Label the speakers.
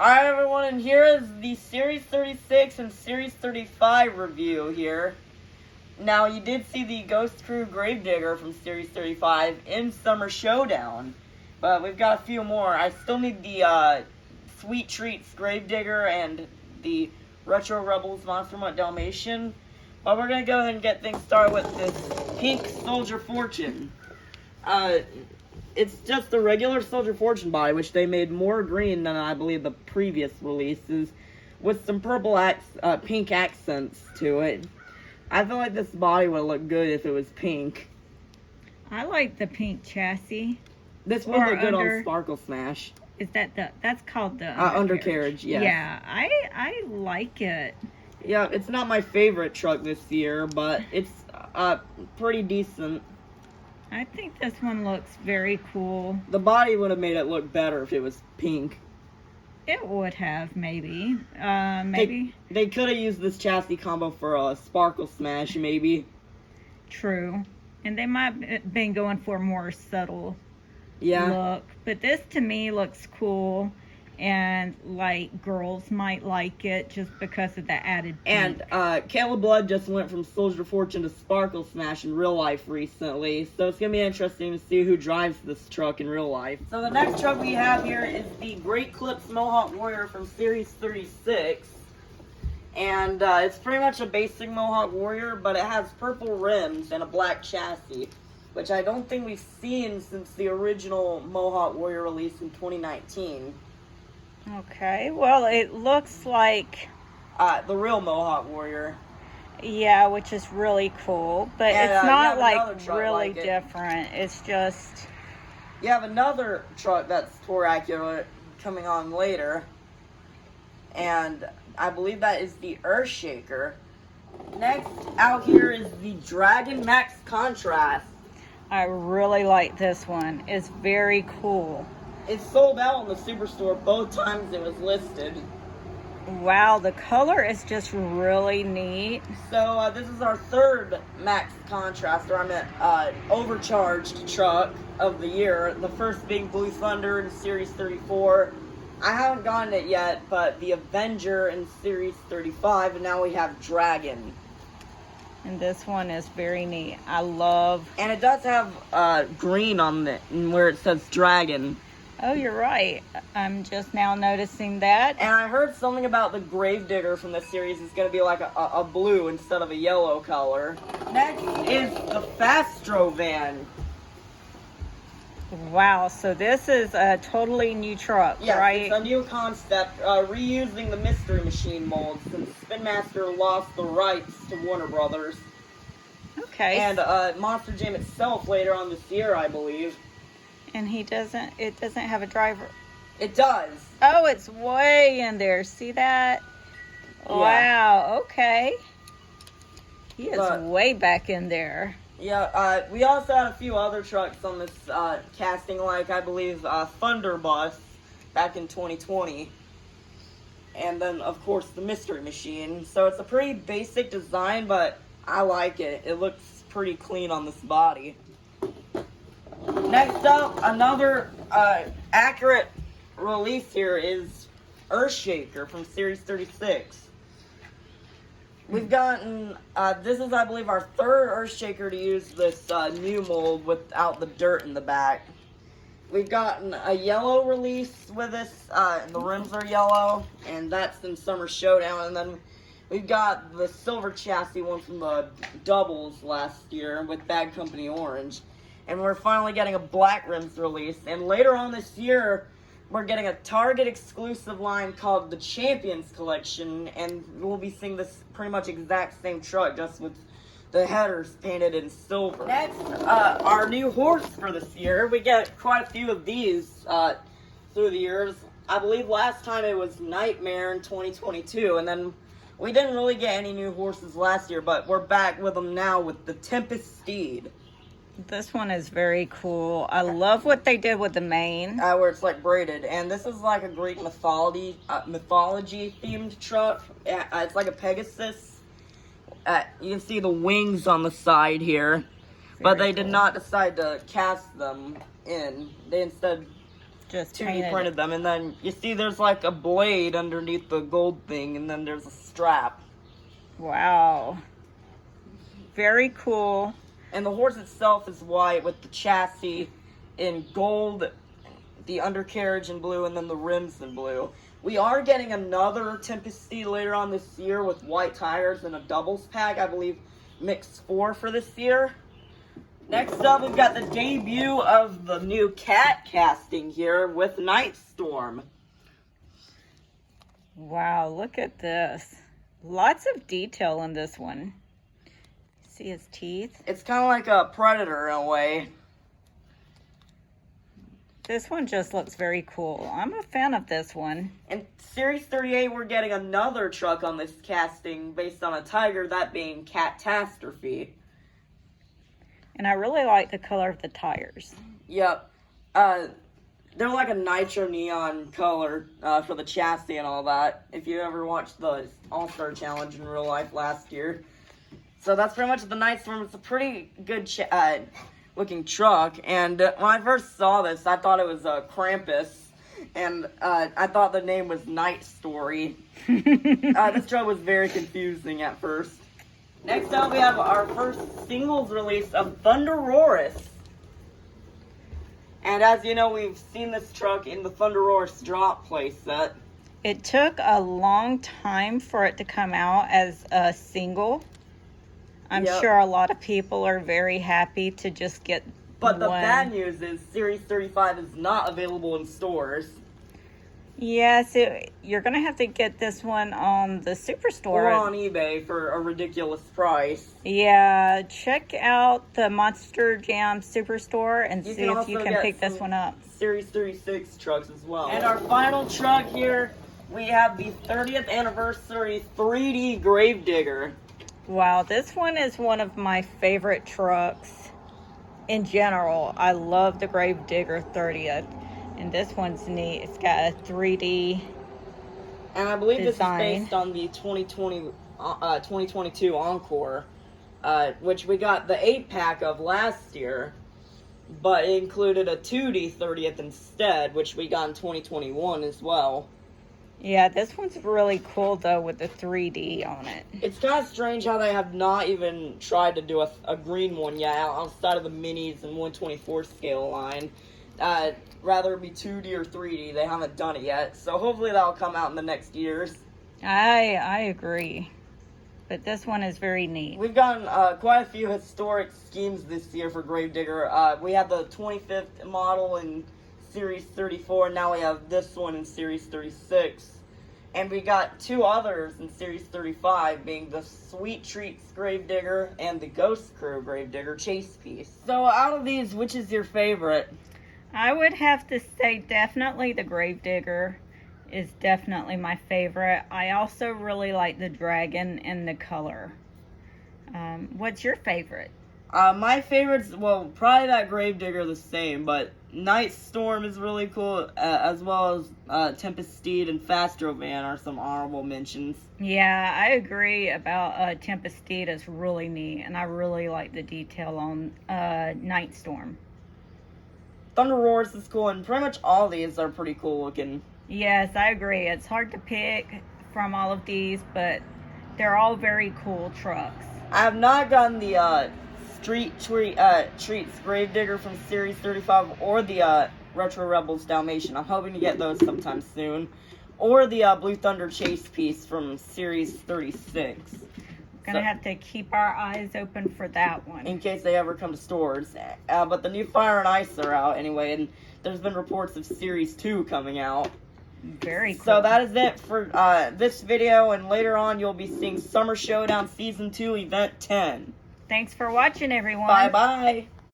Speaker 1: Alright everyone, and here is the Series 36 and Series 35 review here. Now, you did see the Ghost Crew Gravedigger from Series 35 in Summer Showdown, but we've got a few more. I still need the Sweet Treats Gravedigger and the Retro Rebels Monster Mutt Dalmatian, but we're going to go ahead and get things started with this Pink Soldier Fortune. It's just the regular Soldier Fortune body, which they made more green than I believe the previous releases, with some pink accents to it. I feel like this body would look good if it was pink.
Speaker 2: I like the pink chassis.
Speaker 1: This would look good on Sparkle Smash.
Speaker 2: Is that that's called the
Speaker 1: undercarriage? Yes.
Speaker 2: Yeah, I like it.
Speaker 1: Yeah, it's not my favorite truck this year, but it's pretty decent.
Speaker 2: I think this one looks very cool.
Speaker 1: The body would have made it look better if it was pink.
Speaker 2: It would have, maybe. Maybe.
Speaker 1: They could have used this chassis combo for a Sparkle Smash, maybe.
Speaker 2: True. And they might have been going for a more subtle look. But this, to me, looks cool. And, like, girls might like it just because of the added pink.
Speaker 1: And Kayla Blood just went from Soldier Fortune to Sparkle Smash in real life recently, so it's going to be interesting to see who drives this truck in real life. So the next truck we have here is the Great Clips Mohawk Warrior from Series 36. And it's pretty much a basic Mohawk Warrior, but it has purple rims and a black chassis, which I don't think we've seen since the original Mohawk Warrior release in 2019.
Speaker 2: Okay, well, it looks like
Speaker 1: the real Mohawk Warrior.
Speaker 2: Yeah, which is really cool, but it's not like really different. It's just...
Speaker 1: You have another truck that's Tour accurate coming on later, and I believe that is the Earthshaker. Next out here is the Dragon Max Contrast.
Speaker 2: I really like this one. It's very cool.
Speaker 1: It's sold out in the Superstore both times it was listed.
Speaker 2: Wow, the color is just really neat.
Speaker 1: So this is our third Max Contrast, or overcharged truck of the year. The first being Blue Thunder in Series 34. I haven't gotten it yet, but the Avenger in Series 35, and now we have Dragon.
Speaker 2: And this one is very neat. I love...
Speaker 1: And it does have green on it, where it says Dragon.
Speaker 2: Oh, you're right. I'm just now noticing that.
Speaker 1: And I heard something about the Gravedigger from this series is going to be like a blue instead of a yellow color. Next is the Fastro Van.
Speaker 2: Wow, so this is a totally new truck, right?
Speaker 1: It's a new concept, reusing the Mystery Machine molds since Spin Master lost the rights to Warner Brothers.
Speaker 2: Okay.
Speaker 1: And Monster Jam itself later on this year, I believe.
Speaker 2: And it doesn't have a driver.
Speaker 1: It does.
Speaker 2: Oh, it's way in there. See that? Yeah. Wow, okay. He is way back in there.
Speaker 1: Yeah, we also had a few other trucks on this casting, like I believe Thunderbus back in 2020. And then, of course, the Mystery Machine. So it's a pretty basic design, but I like it. It looks pretty clean on this body. Next up, another accurate release here is Earthshaker from Series 36. We've gotten, this is, I believe, our third Earthshaker to use this new mold without the dirt in the back. We've gotten a yellow release with this, and the rims are yellow, and that's in Summer Showdown. And then we've got the silver chassis one from the doubles last year with Bad Company Orange. And we're finally getting a black rims release. And later on this year, we're getting a Target exclusive line called the Champions Collection. And we'll be seeing this pretty much exact same truck, just with the headers painted in silver. Next, our new horse for this year. We get quite a few of these through the years. I believe last time it was Nightmare in 2022. And then we didn't really get any new horses last year, but we're back with them now with the Tempest Steed.
Speaker 2: This one is very cool. I love what they did with the mane.
Speaker 1: Where it's like braided. And this is like a Greek mythology themed truck. It's like a Pegasus. You can see the wings on the side here. But they did not decide to cast them in. They instead
Speaker 2: just
Speaker 1: 2D
Speaker 2: painted
Speaker 1: printed them. And then you see there's like a blade underneath the gold thing, and then there's a strap.
Speaker 2: Wow. Very cool.
Speaker 1: And the horse itself is white with the chassis in gold, the undercarriage in blue, and then the rims in blue. We are getting another Tempest Steed later on this year with white tires and a doubles pack, I believe mix 4 for this year. Next up, we've got the debut of the new cat casting here with Night Storm.
Speaker 2: Wow, look at this. Lots of detail in this one. See his teeth?
Speaker 1: It's kind of like a Predator in a way.
Speaker 2: This one just looks very cool. I'm a fan of this one.
Speaker 1: In Series 38, we're getting another truck on this casting based on a tiger, that being Catastrophe.
Speaker 2: And I really like the color of the tires.
Speaker 1: Yep. They're like a nitro neon color for the chassis and all that. If you ever watched the All-Star Challenge in real life last year. So that's pretty much the Night Storm. It's a pretty good looking truck. And when I first saw this, I thought it was Krampus. And I thought the name was Night Story. This truck was very confusing at first. Next up, we have our first singles release of Thunderoris. And as you know, we've seen this truck in the Thunderoris drop playset.
Speaker 2: It took a long time for it to come out as a single. I'm sure a lot of people are very happy to just get
Speaker 1: But the
Speaker 2: one.
Speaker 1: bad news is Series 35 is not available in stores.
Speaker 2: Yes, you're going to have to get this one on the Superstore.
Speaker 1: Or on eBay for a ridiculous price.
Speaker 2: Yeah, check out the Monster Jam Superstore and
Speaker 1: You
Speaker 2: see
Speaker 1: can
Speaker 2: if
Speaker 1: also
Speaker 2: you can
Speaker 1: get
Speaker 2: pick this
Speaker 1: some
Speaker 2: one up.
Speaker 1: Series 36 trucks as well. And our final truck here, we have the 30th anniversary 3D Gravedigger.
Speaker 2: Wow, this one is one of my favorite trucks in general. I love the Gravedigger 30th. And this one's neat. It's got a 3D
Speaker 1: And I believe
Speaker 2: design.
Speaker 1: This is based on the 2022 Encore, which we got the 8-pack of last year, but it included a 2D 30th instead, which we got in 2021 as well.
Speaker 2: Yeah, this one's really cool though with the 3D on it.
Speaker 1: It's kind of strange how they have not even tried to do a green one yet outside of the minis and 124 scale line. Rather it be 2D or 3D, they haven't done it yet. So hopefully that'll come out in the next years.
Speaker 2: I agree. But this one is very neat.
Speaker 1: We've gotten quite a few historic schemes this year for Gravedigger. We had the 25th model in Series 34, and now we have this one in Series 36. And we got 2 others in Series 35, being the Sweet Treats Gravedigger and the Ghost Crew Gravedigger chase piece. So out of these, which is your favorite?
Speaker 2: I would have to say definitely the Gravedigger is definitely my favorite. I also really like the dragon and the color. What's your favorite?
Speaker 1: My favorites, well, probably that Gravedigger the same, but Night Storm is really cool, as well as Tempest Steed and Fastrovan are some honorable mentions.
Speaker 2: Yeah, I agree about Tempest Steed is really neat, and I really like the detail on Night Storm.
Speaker 1: Thunderoris is cool, and pretty much all these are pretty cool looking.
Speaker 2: Yes, I agree. It's hard to pick from all of these, but they're all very cool trucks.
Speaker 1: I have not gotten the Treats Gravedigger from Series 35 or the Retro Rebels Dalmatian. I'm hoping to get those sometime soon. Or the Blue Thunder Chase piece from Series 36.
Speaker 2: Gonna have to keep our eyes open for that one.
Speaker 1: In case they ever come to stores. But the new Fire and Ice are out anyway, and there's been reports of Series 2 coming out.
Speaker 2: Very cool.
Speaker 1: So that is it for this video, and later on you'll be seeing Summer Showdown Season 2 Event 10.
Speaker 2: Thanks for watching, everyone.
Speaker 1: Bye-bye.